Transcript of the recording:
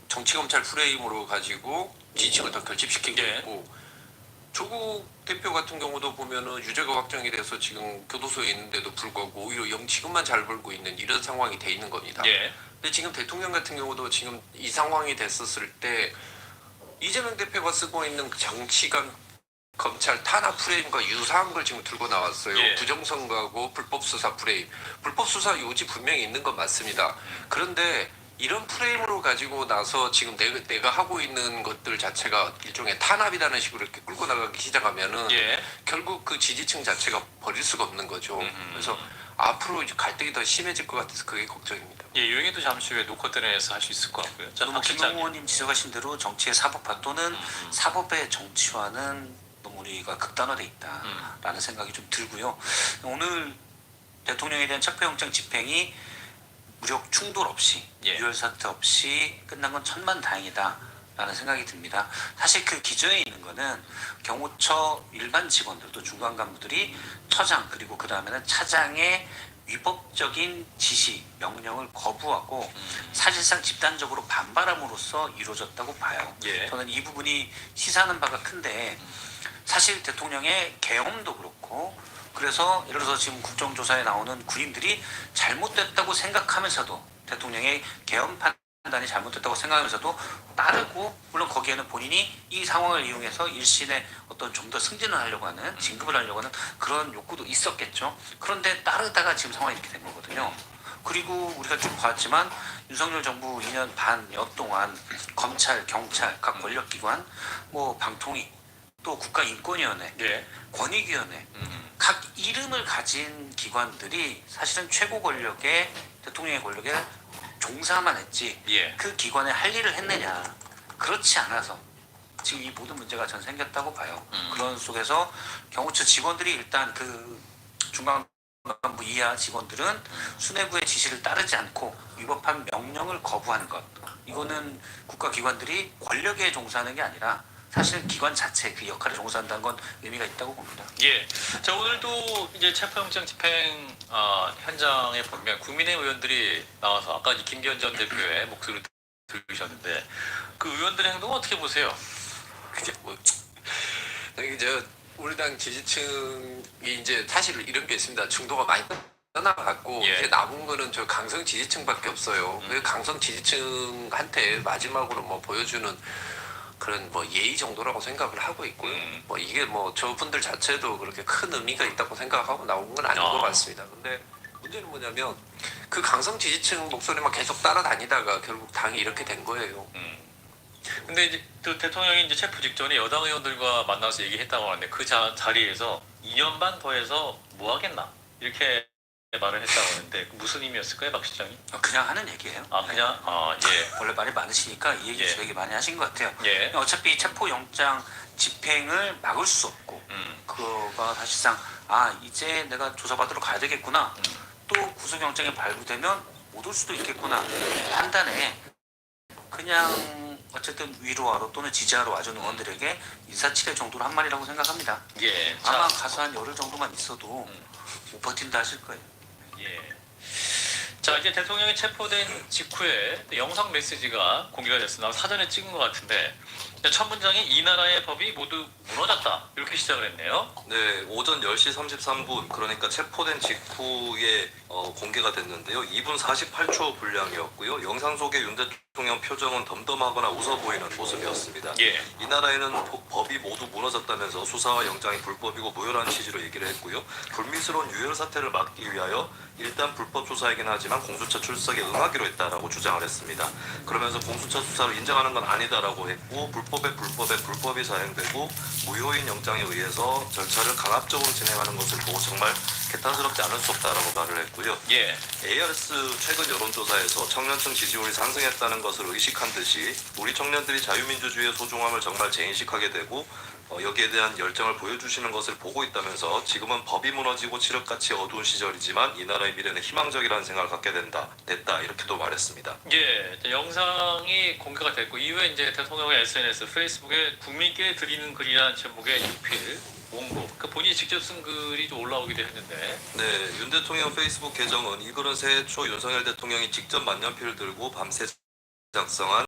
정치검찰 프레임으로 가지고 지지층을 더 결집시키고 있고, 조국 대표 같은 경우도 보면은 유죄가 확정이 돼서 지금 교도소에 있는데도 불구하고 오히려 영치금만 잘 벌고 있는 이런 상황이 돼 있는 겁니다. 근데 지금 대통령 같은 경우도 지금 이 상황이 됐었을 때 이재명 대표가 쓰고 있는 정치관 검찰 탄압 프레임과 유사한 걸 지금 들고 나왔어요. 부정선거하고 불법수사 프레임. 불법수사 요지 분명히 있는 건 맞습니다. 그런데 이런 프레임으로 가지고 나서 지금 내가 하고 있는 것들 자체가 일종의 탄압이라는 식으로 이렇게 끌고 나가기 시작하면은 결국 그 지지층 자체가 버릴 수가 없는 거죠. 그래서 앞으로 이제 갈등이 더 심해질 것 같아서 그게 걱정입니다. 이 얘기도 잠시 후에 노컷들에서 할 수 있을 것 같고요. 자, 김용호 의원님 지적하신 대로 정치의 사법화 또는 사법의 정치화는 너무 우리가 극단화돼 있다라는 생각이 좀 들고요. 오늘 대통령에 대한 체포영장 집행이 무력 충돌 없이 유혈 사태 없이 끝난 건 천만다행이다라는 생각이 듭니다. 사실 그 기저에 있는 거는 경호처 일반 직원들 또 중간 간부들이 처장 그리고 그 다음에는 차장의 위법적인 지시, 명령을 거부하고 사실상 집단적으로 반발함으로써 이루어졌다고 봐요. 저는 이 부분이 시사하는 바가 큰데 사실 대통령의 계엄도 그렇고 그래서 예를 들어서 지금 국정조사에 나오는 군인들이 잘못됐다고 생각하면서도 대통령의 계엄 판단이 잘못됐다고 생각하면서도 따르고 물론 거기에는 본인이 이 상황을 이용해서 일신의 어떤 좀 더 승진을 하려고 하는 진급을 하려고 하는 그런 욕구도 있었겠죠. 그런데 따르다가 지금 상황이 이렇게 된 거거든요. 그리고 우리가 쭉 봤지만 윤석열 정부 2년 반여 동안 검찰, 경찰, 각 권력기관, 뭐 방통위 또 국가인권위원회, 권익위원회 각 이름을 가진 기관들이 사실은 최고 권력의 대통령의 권력에 종사만 했지 그 기관에 할 일을 했느냐 그렇지 않아서 지금 이 모든 문제가 전 생겼다고 봐요. 그런 속에서 경호처 직원들이 일단 그 중간간부 이하 직원들은 수뇌부의 지시를 따르지 않고 위법한 명령을 거부하는 것 이거는 국가기관들이 권력에 종사하는 게 아니라 사실 기관 자체 그 역할에 종사한다는 건 의미가 있다고 봅니다. 자 오늘도 이제 체포영장 집행 현장에 보면 국민의힘 의원들이 나와서 아까 김기현 전 대표의 목소리를 들으셨는데 그 의원들의 행동은 어떻게 보세요? 그게 뭐 이제 우리 당 지지층이 이제 사실 이런 게 있습니다. 중도가 많이 떠나갔고 이제 남은 거는 저 강성 지지층밖에 없어요. 그 강성 지지층한테 마지막으로 뭐 보여주는 그런 뭐 예의 정도라고 생각을 하고 있고요. 뭐 이게 뭐 저분들 자체도 그렇게 큰 의미가 있다고 생각하고 나온 건 아닌 것 같습니다. 근데 문제는 뭐냐면 그 강성 지지층 목소리만 계속 따라다니다가 결국 당이 이렇게 된 거예요. 근데 이제 그 대통령이 이제 체포 직전에 여당 의원들과 만나서 얘기했다고 하는데 그 자리에서 2년 반 더 해서 뭐 하겠나 이렇게 말을 했다고 하는데 무슨 의미였을까요, 박 실장님? 그냥 하는 얘기예요. 그냥 원래 말이 많으시니까 이 얘기 되게 많이 하신 것 같아요. 어차피 체포영장 집행을 막을 수 없고 그거가 사실상 이제 내가 조사받으러 가야 되겠구나 또 구속영장이 발부되면 못 올 수도 있겠구나 판단에 그냥 어쨌든 위로하러 또는 지지하러 와준 의원들에게 인사치레 정도로 한 말이라고 생각합니다. 아마 가서 한 열흘 정도만 있어도 못 버틴다 하실 거예요. 자 이제 대통령이 체포된 직후에 영상 메시지가 공개가 됐습니다. 사전에 찍은 것 같은데 첫 문장이 이 나라의 법이 모두 무너졌다 이렇게 시작을 했네요. 네, 오전 10시 33분 그러니까 체포된 직후에 공개가 됐는데요. 2분 48초 분량이었고요. 영상 속의 윤 대통령 표정은 덤덤하거나 웃어 보이는 모습이었습니다. 이 나라에는 법이 모두 무너졌다면서 수사와 영장이 불법이고 무효라는 취지로 얘기를 했고요. 불미스러운 유혈 사태를 막기 위하여 일단 불법 수사이긴 하지만 공수처 출석에 응하기로 했다라고 주장을 했습니다. 그러면서 공수처 수사를 인정하는 건 아니다라고 했고 불법이 사행되고 무효인 영장에 의해서 절차를 강압적으로 진행하는 것을 보고 정말 개탄스럽지 않을 수 없다라고 말을 했고요. ARS 최근 여론조사에서 청년층 지지율이 상승했다는 것을 의식한 듯이 우리 청년들이 자유민주주의의 소중함을 정말 재인식하게 되고 여기에 대한 열정을 보여주시는 것을 보고 있다면서 지금은 법이 무너지고 칠흑같이 어두운 시절이지만 이 나라의 미래는 희망적이라는 생각을 갖게 됐다 이렇게도 말했습니다. 영상이 공개가 됐고 이후에 이제 대통령의 SNS, 페이스북에 국민께 드리는 글이라는 제목의 유필, 원고, 본인이 직접 쓴 글이 좀 올라오기도 했는데 네, 윤 대통령 페이스북 계정은 이 글은 새해 초 윤석열 대통령이 직접 만년필을 들고 밤새 작성한